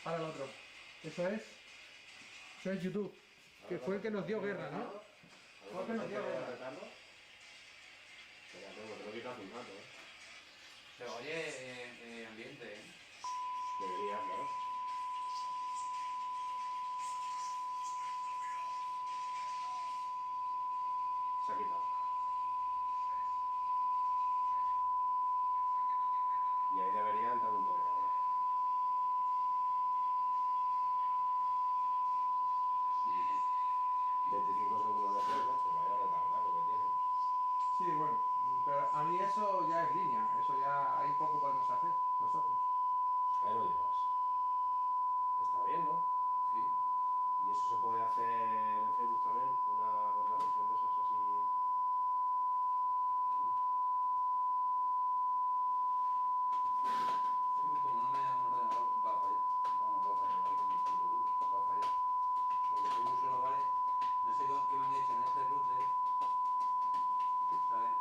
Ahora el otro. Eso es YouTube. Que fue el que nos dio guerra, ¿no? Fue el que nos dio guerra. Espérate, te lo he quitado hace un rato, Se oye ambiente, ¿eh? Debería, claro. Se ha quitado. Y ahí debería entrar un tono ahora. Y 25 segundos después, macho, vaya retardaco que tiene. Sí, bueno. Pero a mí eso ya es línea. Eso ya ahí poco podemos hacer nosotros. Ahí lo llevas. Está bien, ¿no? Sí. Y eso se puede hacer en Facebook también, una retransmisión de esas así. Como no me da un ordenador, va a fallar. Vamos, va a fallar, va a ir con mi puto culo. Va a fallar. Porque Facebook solo vale. No sé qué me han hecho en este router. ¿Sabes?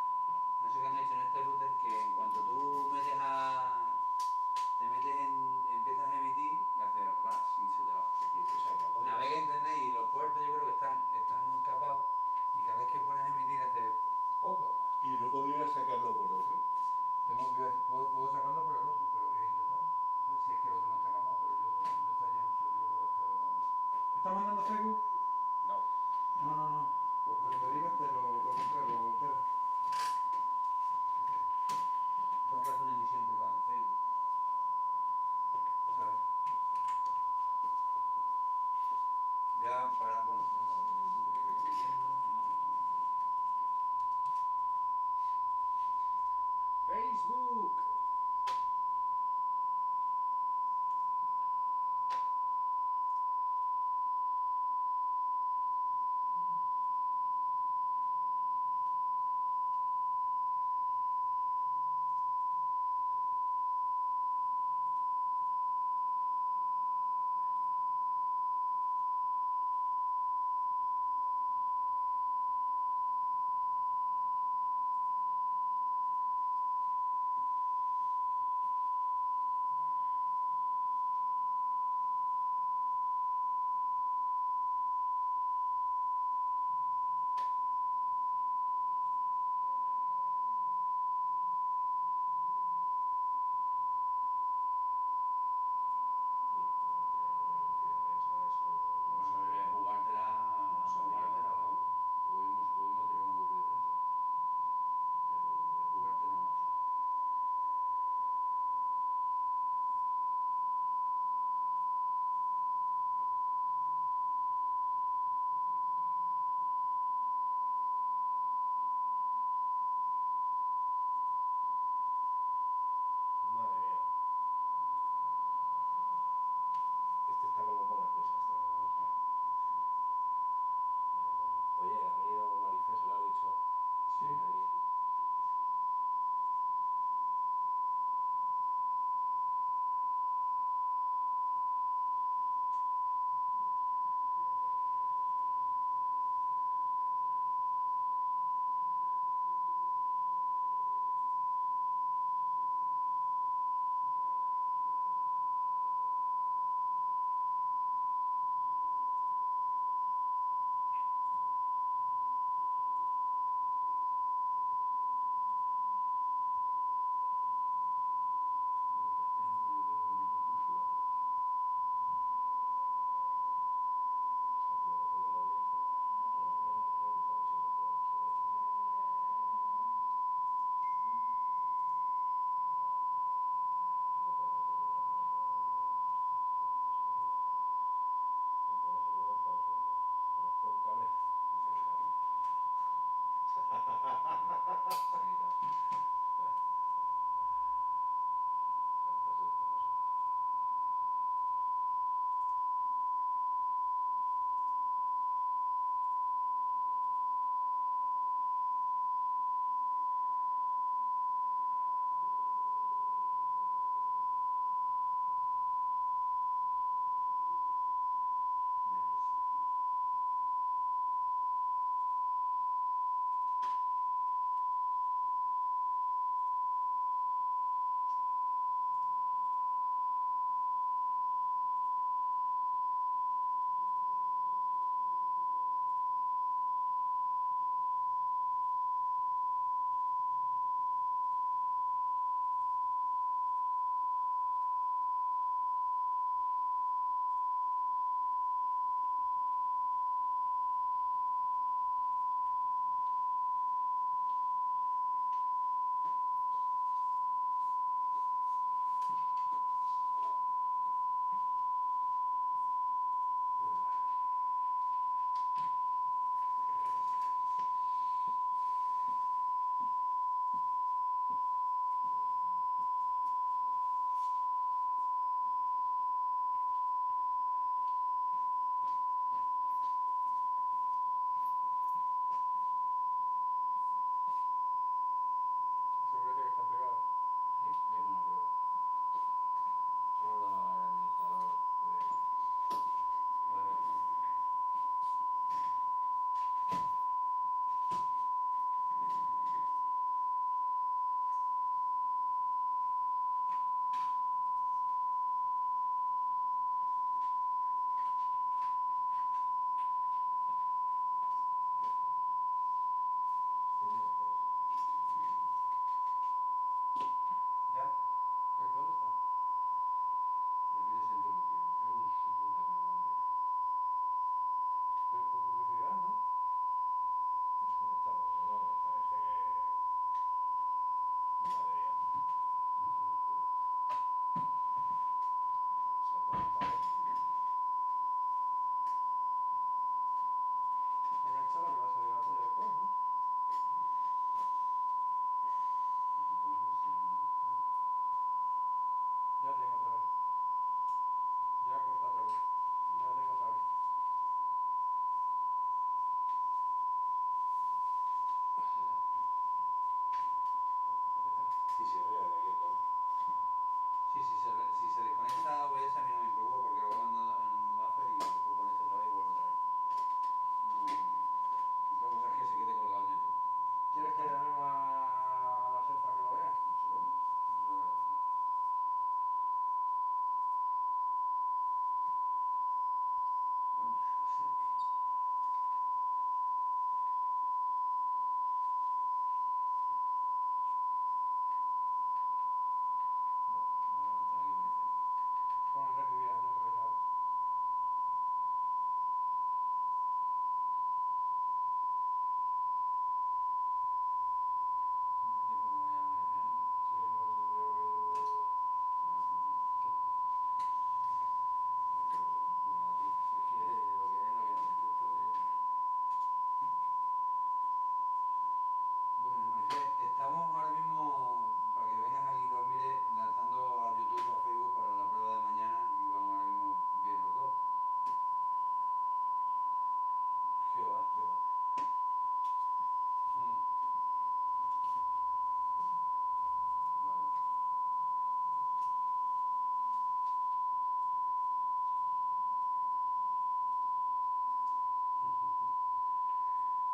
No sé qué han hecho en este router que en cuanto tú empiezas a emitir, y hace ras y se te va. Navega internet y los puertos yo creo que están capados y cada vez que pones a emitir hace poco. Y no podría sacarlo por otro. Puedo sacarlo por el otro, pero voy a intentar. No sé si es que el otro no está capaz, pero yo me extraña mucho, yo lo voy a estar capaz. ¿Estás mandando Facebook? No. No. Pues cuando me digas te lo compruebo, Pedro. Tengo que hacer una emisión privada en Facebook. ¿Sabes? Ya para, bueno, Facebook.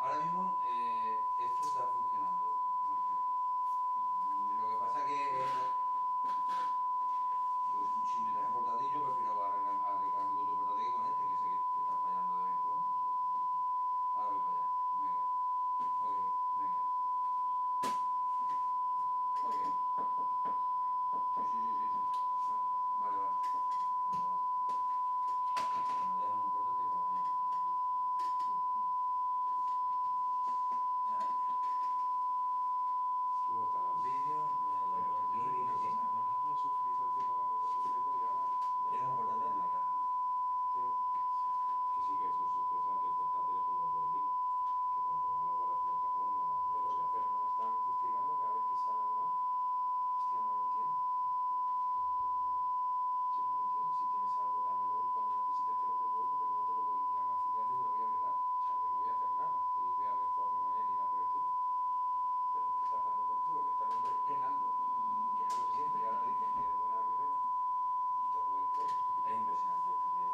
Ahora mismo